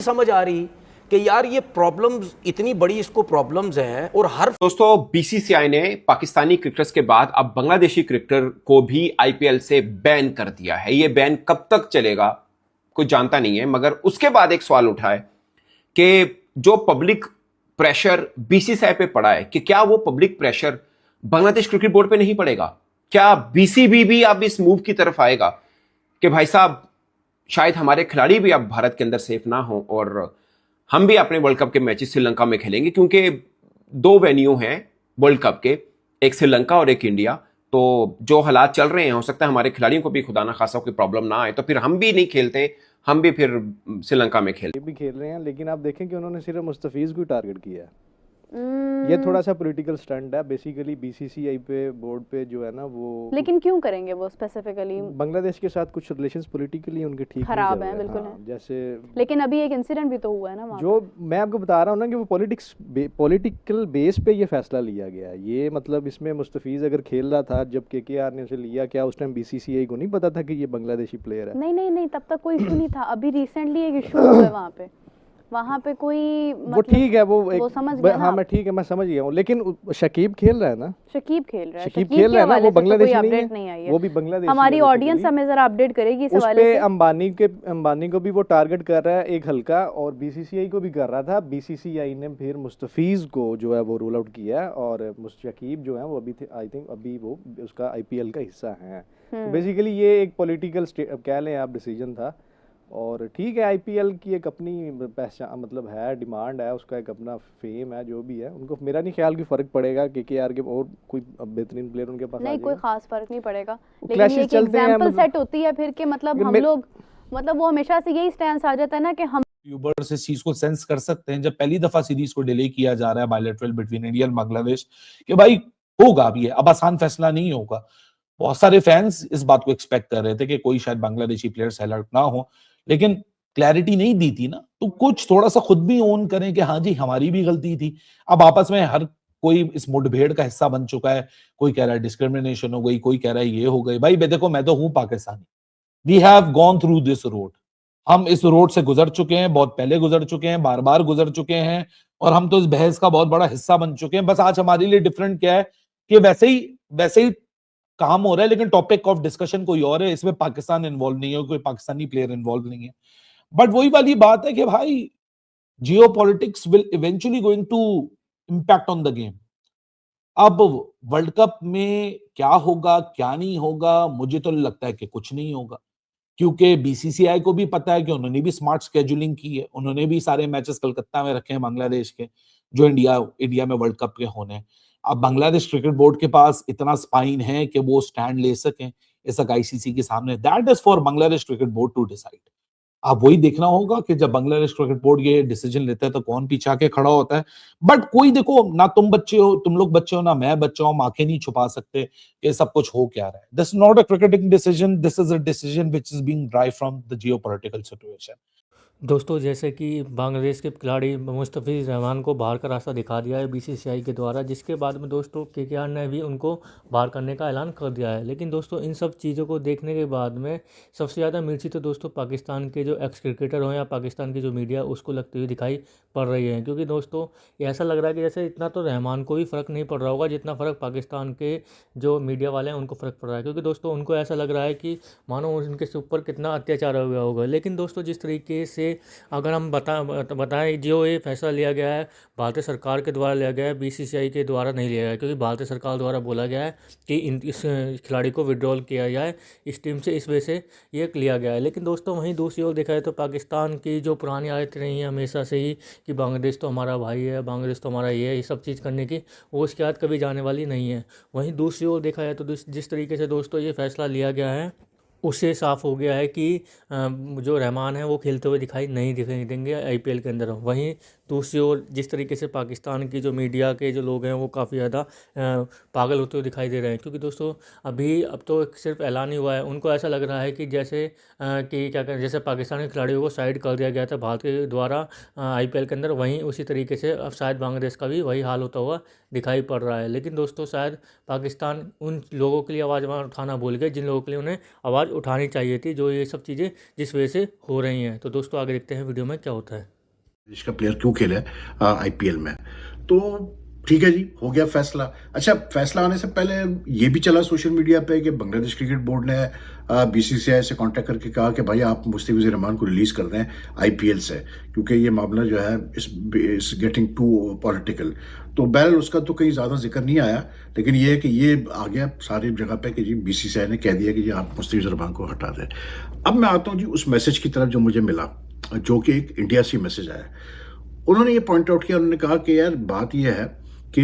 समझ आ रही कि यार ये प्रॉब्लम्स इतनी बड़ी इसको प्रॉब्लम्स हैं और हर दोस्तों बीसीसीआई ने पाकिस्तानी क्रिकेटर्स के बाद अब बांग्लादेशी क्रिकेटर को भी आईपीएल से बैन कर दिया है। ये बैन कब तक चलेगा कोई जानता नहीं है, मगर उसके बाद एक सवाल उठा है कि जो पब्लिक प्रेशर बीसीसीआई पे पड़ा है कि क्या वो public pressure Bangladesh cricket board पे नहीं पड़ेगा? क्या बीसीबी भी अब इस मूव की तरफ आएगा कि भाई साहब शायद हमारे खिलाड़ी भी अब भारत के अंदर सेफ ना हो और हम भी अपने वर्ल्ड कप के मैचेस श्रीलंका में खेलेंगे, क्योंकि दो वेन्यू हैं वर्ल्ड कप के, एक श्रीलंका और एक इंडिया। तो जो हालात चल रहे हैं, हो सकता है हमारे खिलाड़ियों को भी खुदा ना खासा कोई प्रॉब्लम ना आए, तो फिर हम भी नहीं खेलते, हम भी फिर श्रीलंका में खेलते। ये भी खेल रहे हैं, लेकिन आप देखें कि उन्होंने सिर्फ मुस्तफीज़ को टारगेट किया है। ये थोड़ा सा पॉलिटिकल स्टंट है बेसिकली बीसीसीआई पे, बोर्ड पे जो है ना वो। लेकिन क्यों करेंगे वो स्पेसिफिकली? बांग्लादेश के साथ कुछ रिलेशंस पॉलिटिकली उनके ठीक खराब हैं, बिल्कुल हाँ, है। जैसे लेकिन अभी एक इंसिडेंट भी तो हुआ है ना वहाँ जो मैं आपको बता रहा हूँ ना कि वो पॉलिटिकल बेस पे ये फैसला लिया गया है। ये मतलब इसमें मुस्तफीज़ अगर खेल रहा था जब केकेआर ने उसे लिया, क्या उस टाइम बीसीसीआई को नहीं पता था कि ये बांग्लादेशी प्लेयर है? नहीं नहीं नहीं, तब तक कोई इशू नहीं था। अभी रिसेंटली एक इशू हुआ है वहाँ पे कोई वो ठीक है, वो समझ गया हाँ मैं ठीक है, मैं समझ गया हूँ, लेकिन शकीब खेल रहा है ना। शकीब खेल रहा है, शकीब खेल रहा है ना, वो बांग्लादेशी कोई नहीं अपडेट नहीं आई है, है। वो भी बांग्लादेशी। हमारी ऑडियंस हमें जरा अपडेट करेगी इस उस हवाले पे से। अंबानी को भी वो टारगेट कर रहा है एक हल्का, और बीसीसीआई को भी कर रहा था। बीसीसीआई ने फिर मुस्तफीज को जो है वो रूल आउट किया, और शकीब जो है वो अभी आई थिंक अभी वो उसका आईपीएल का हिस्सा है। तो बेसिकली ये एक पॉलिटिकल कह लें आप डिसीजन था, और ठीक है, आईपीएल की एक अपनी पहचान मतलब है, डिमांड है, उसका एक अपना फेम है, जो भी है। उनको मेरा नहीं ख्याल कि फर्क पड़ेगा केकेआर के और कोई बेहतरीन प्लेयर उनके पास नहीं, कोई खास फर्क नहीं पड़ेगा, लेकिन क्लैशेस ये एक चलते हैं, एग्जांपल सेट होती है फिर कि मतलब हम लोग मतलब वो हमेशा से यही स्टैंस आ जाता है ना कि हम यूबर्स इस चीज को सेंस कर सकते हैं जब पहली दफा सीरीज को डिले किया जा रहा है बायलैटरल बिटवीन इंडिया और बांग्लादेश, कि भाई होगा भी है, अब आसान फैसला नहीं होगा। बहुत सारे फैंस इस बात को एक्सपेक्ट कर रहे थे कि कोई शायद बांग्लादेशी प्लेयर सेलेक्ट ना हो, लेकिन क्लैरिटी नहीं दी थी ना, तो कुछ थोड़ा सा खुद भी ओन करें कि हाँ जी हमारी भी गलती थी। अब आपस में हर कोई इस मुठभेड़ का हिस्सा बन चुका है, कोई कह रहा है डिस्क्रिमिनेशन हो गई, कोई कह रहा है ये हो गई। भाई देखो, मैं तो हूं Pakistani, we have gone through this road, हम इस रोड से गुजर चुके हैं, बहुत पहले गुजर चुके हैं, बार बार गुजर चुके हैं, और हम तो इस बहस का बहुत बड़ा हिस्सा बन चुके हैं। बस आज हमारे लिए डिफरेंट क्या है कि वैसे ही काम हो रहा है, लेकिन टॉपिक ऑफ डिस्कशन कोई और है, इसमें पाकिस्तान इन्वॉल्व नहीं है, कोई पाकिस्तानी प्लेयर इन्वॉल्व नहीं है। बट वही वाली बात है कि भाई geopolitics will eventually going to impact on the game. अब वर्ल्ड कप में क्या होगा क्या नहीं होगा, मुझे तो लगता है कि कुछ नहीं होगा, क्योंकि बीसीसीआई को भी पता है कि उन्होंने भी स्मार्ट स्केजुलिंग की है, उन्होंने भी सारे मैचेस कलकत्ता में रखे हैं बांग्लादेश के, जो इंडिया में वर्ल्ड कप के होने हैं। अब बांग्लादेश क्रिकेट बोर्ड के पास इतना स्पाइन है कि वो स्टैंड ले सकें इस आईसीसी के सामने, that is for Bangladesh cricket board to decide. अब वही देखना होगा कि जब बांग्लादेश क्रिकेट बोर्ड ये डिसीजन लेता है तो कौन पीछे आके खड़ा होता है। बट कोई देखो ना, तुम बच्चे हो, तुम लोग बच्चे हो ना, मैं बच्चा हूं, आंखें नहीं छुपा सकते ये सब कुछ हो क्या रहा है। This is not a cricketing decision, this is a decision which is being drive from the geopolitical situation. दोस्तों, जैसे कि बांग्लादेश के खिलाड़ी मुस्तफिज़ रहमान को बाहर का रास्ता दिखा दिया है बीसीसीआई के द्वारा, जिसके बाद में दोस्तों केकेआर ने भी उनको बाहर करने का ऐलान कर दिया है। लेकिन दोस्तों, इन सब चीज़ों को देखने के बाद में सबसे ज़्यादा मिर्ची तो दोस्तों पाकिस्तान के जो एक्स क्रिकेटर हों या पाकिस्तान की जो मीडिया, उसको लगती हुई दिखाई पड़ रही है। क्योंकि दोस्तों ये ऐसा लग रहा है कि जैसे इतना तो रहमान को भी फ़र्क नहीं पड़ रहा होगा जितना फ़र्क पाकिस्तान के जो मीडिया वाले हैं उनको फ़र्क पड़ रहा है। क्योंकि दोस्तों उनको ऐसा लग रहा है कि मानो उनके ऊपर कितना अत्याचार हो गया होगा। लेकिन दोस्तों जिस तरीके से अगर हम बताएं, जो ये फैसला लिया गया है भारतीय सरकार के द्वारा लिया गया है, बीसीसीआई के द्वारा नहीं लिया गया है। क्योंकि भारतीय सरकार द्वारा बोला गया है कि इस खिलाड़ी को विड्रॉल किया जाए इस टीम से, इस वजह से ये लिया गया है। लेकिन दोस्तों वहीं दूसरी ओर देखा जाए तो पाकिस्तान की जो पुरानी आदतें रही हैं हमेशा से ही कि बांग्लादेश तो हमारा भाई है, बांग्लादेश तो हमारा ये सब चीज़ करने की, वो उसकी आदत कभी जाने वाली नहीं है। वहीं दूसरी ओर देखा जाए तो जिस तरीके से दोस्तों ये फैसला लिया गया है, उससे साफ़ हो गया है कि जो रहमान है वो खेलते हुए दिखाई नहीं देंगे आईपीएल के अंदर। वहीं दूसरी ओर जिस तरीके से पाकिस्तान की जो मीडिया के जो लोग हैं वो काफ़ी ज़्यादा पागल होते हुए दिखाई दे रहे हैं। क्योंकि दोस्तों अब तो सिर्फ ऐलान ही हुआ है, उनको ऐसा लग रहा है कि जैसे कि क्या करें, जैसे पाकिस्तानी खिलाड़ियों को साइड कर दिया गया था भारत के द्वारा आईपीएल के अंदर, वहीं उसी तरीके से अब शायद बांग्लादेश का भी वही हाल होता हुआ दिखाई पड़ रहा है। लेकिन दोस्तों शायद पाकिस्तान उन लोगों के लिए आवाज़ उठाना भूल गए जिन लोगों के लिए उन्हें आवाज़ आवाज़ उठानी चाहिए थी, जो ये सब चीज़ें जिस वजह से हो रही हैं। तो दोस्तों आगे देखते हैं वीडियो में क्या होता है। देश का प्लेयर क्यों खेले आईपीएल में। तो ठीक है जी, हो गया फैसला। अच्छा, फैसला आने से पहले ये भी चला सोशल मीडिया पे कि बांग्लादेश क्रिकेट बोर्ड ने बीसीसीआई से कांटेक्ट करके कहा कि भाई आप मुस्तफिजुर रहमान को रिलीज कर दें आईपीएल से, क्योंकि ये मामला जो है इस गेटिंग टू पॉलिटिकल। तो बहरहाल उसका तो कहीं ज़्यादा जिक्र नहीं आया, लेकिन ये है कि ये आ गया सारी जगह पे कि जी बीसीसीआई ने कह दिया कि जी आप मुस्तफिजुर रहमान को हटा दें। अब मैं आता हूँ जी उस मैसेज की तरफ जो मुझे मिला, जो कि एक इंडिया से मैसेज आया। उन्होंने ये पॉइंट आउट किया, उन्होंने कहा कि यार बात ये है कि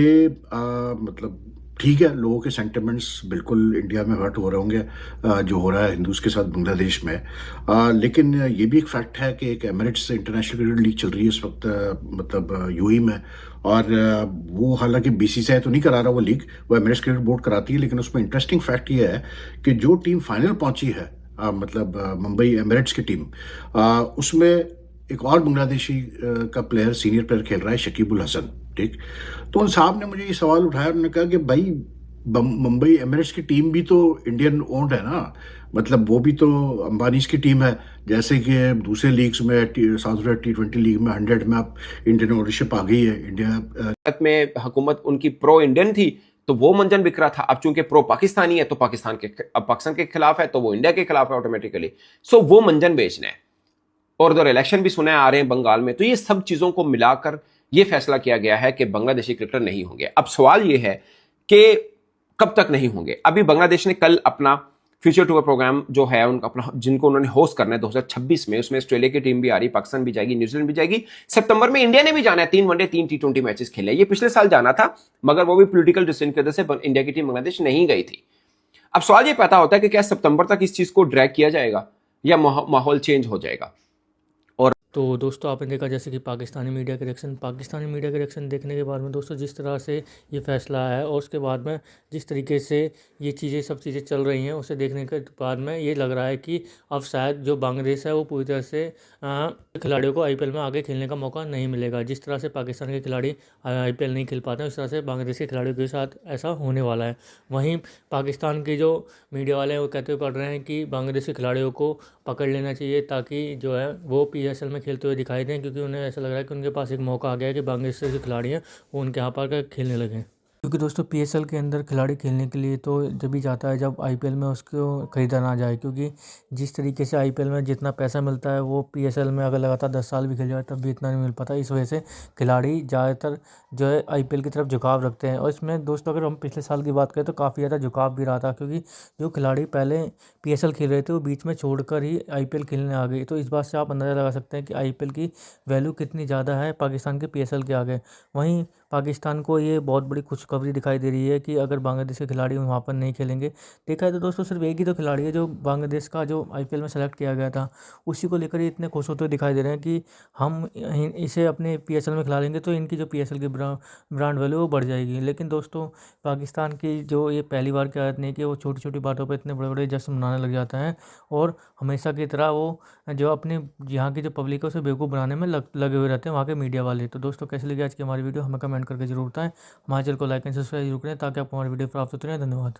मतलब ठीक है, लोगों के सेंटिमेंट्स बिल्कुल इंडिया में हर्ट हो रहे होंगे जो हो रहा है हिंदूज के साथ बांग्लादेश में, लेकिन ये भी एक फैक्ट है कि एक एमिरेट्स इंटरनेशनल क्रिकेट लीग चल रही है इस वक्त मतलब यूएई में, और वो हालांकि बीसीसीआई तो नहीं करा रहा वो लीग, वो एमिरेट्स क्रिकेट बोर्ड कराती है। लेकिन उसमें इंटरेस्टिंग फैक्ट ये है कि जो टीम फाइनल पहुंची है मतलब मुंबई एमिरेट्स की टीम, उसमें एक और बांग्लादेशी का प्लेयर, सीनियर प्लेयर खेल रहा है, शकीब उल हसन। ठीक, तो उन साहब ने मुझे ये सवाल उठाया, उन्होंने कहा कि भाई मुंबई एमिरेट्स की टीम भी तो इंडियन ओन्ड है ना, मतलब वो भी तो अंबानीज की टीम है। जैसे कि दूसरे लीग्स में साउथ अफ्रीका T20 लीग में 100 में आप इंडियन ओनरशिप आ गई है। इंडिया में हुकूमत उनकी प्रो इंडियन थी तो वो मंजन बिखरा था। अब चूंकि प्रो पाकिस्तानी है तो पाकिस्तान के खिलाफ है, तो वो इंडिया के खिलाफ है ऑटोमेटिकली। सो वो मंजन बेचना है। और उधर इलेक्शन भी सुने आ रहे हैं बंगाल में, तो ये सब चीजों को मिलाकर ये फैसला किया गया है कि बांग्लादेशी क्रिकेटर नहीं होंगे। अब सवाल ये है कि कब तक नहीं होंगे। अभी बांग्लादेश ने कल अपना फ्यूचर टूर प्रोग्राम जो है उनका अपना, जिनको उन्होंने होस्ट करना है 2026 में, उसमें ऑस्ट्रेलिया की टीम भी आ रही, पाकिस्तान भी जाएगी, न्यूजीलैंड भी जाएगी। सितंबर में इंडिया ने भी जाना है, 3 वनडे 3 T20 मैचेस खेले। ये पिछले साल जाना था, मगर वो भी पॉलिटिकल डिसीजन की वजह से इंडिया की टीम बांग्लादेश नहीं गई थी। अब सवाल ये पैदा होता है कि क्या सितंबर तक इस चीज को ड्रैग किया जाएगा या माहौल चेंज हो जाएगा। तो दोस्तों आपने देखा जैसे कि पाकिस्तानी मीडिया के रिएक्शन देखने के बाद में दोस्तों जिस तरह से ये फैसला आया और उसके बाद में जिस तरीके से ये चीज़ें सब चीज़ें चल रही हैं, उसे देखने के बाद में ये लग रहा है कि अब शायद जो बांग्लादेश है वो पूरी तरह से खिलाड़ियों को आईपीएल में आगे खेलने का मौका नहीं मिलेगा। जिस तरह से पाकिस्तान के खिलाड़ी आईपीएल नहीं खेल पाते हैं, उस तरह से बांग्लादेश के खिलाड़ियों के साथ ऐसा होने वाला है। वहीं पाकिस्तान के जो मीडिया वाले हैं वो कहते हुए पड़ रहे हैं कि बांग्लादेश के खिलाड़ियों को पकड़ लेना चाहिए ताकि जो है वो पीएसएल में खेलते हुए दिखाई दें, क्योंकि उन्हें ऐसा लग रहा है कि उनके पास एक मौका आ गया है कि बांग्लादेश के खिलाड़ी हैं वो उनके यहाँ पर खेलने लगे। क्योंकि दोस्तों पीएसएल के अंदर खिलाड़ी खेलने के लिए तो जब भी जाता है जब आईपीएल में उसको खरीदा ना जाए, क्योंकि जिस तरीके से आईपीएल में जितना पैसा मिलता है वो पीएसएल में अगर लगातार 10 साल भी खेल जाए तब भी इतना नहीं मिल पाता। इस वजह से खिलाड़ी ज़्यादातर जो है आईपीएल की तरफ झुकाव रखते हैं। और इसमें दोस्तों अगर हम पिछले साल की बात करें तो काफ़ी ज़्यादा झुकाव भी रहा था, क्योंकि जो खिलाड़ी पहले पीएसएल खेल रहे थे वो बीच में छोड़कर ही आईपीएल खेलने आ गए। तो इस बात से आप अंदाज़ा लगा सकते हैं कि आईपीएल की वैल्यू कितनी ज़्यादा है पाकिस्तान के पीएसएल के आगे। वहीं पाकिस्तान को ये बहुत बड़ी खुशखबरी दिखाई दे रही है कि अगर बांग्लादेश के खिलाड़ी वहाँ पर नहीं खेलेंगे। देखा है तो दोस्तों सिर्फ एक ही तो खिलाड़ी है जो बांग्लादेश का जो आईपीएल में सेलेक्ट किया गया था, उसी को लेकर ये इतने खुश होते दिखाई दे रहे हैं कि हम इसे अपने पीएसएल में खिला लेंगे तो इनकी जो पीएसएल की ब्रांड वैल्यू वो बढ़ जाएगी। लेकिन दोस्तों पाकिस्तान की जो ये पहली बार की आदत नहीं कि वो छोटी छोटी बातों पर इतने बड़े बड़े जश्न मनाने लग जाता है और हमेशा की तरह वो जो अपने यहाँ की जो पब्लिक है उसे बेवकूफ़ बनाने में लगे हुए रहते हैं वहाँ के मीडिया वाले। तो दोस्तों कैसे लगी आज की हमारी वीडियो हमें कमेंट करके जरूर बताएं। हमारे चैनल को लाइक एंड सब्सक्राइब जरूर करें ताकि आपको हमारी वीडियो प्राप्त होती रहे। धन्यवाद।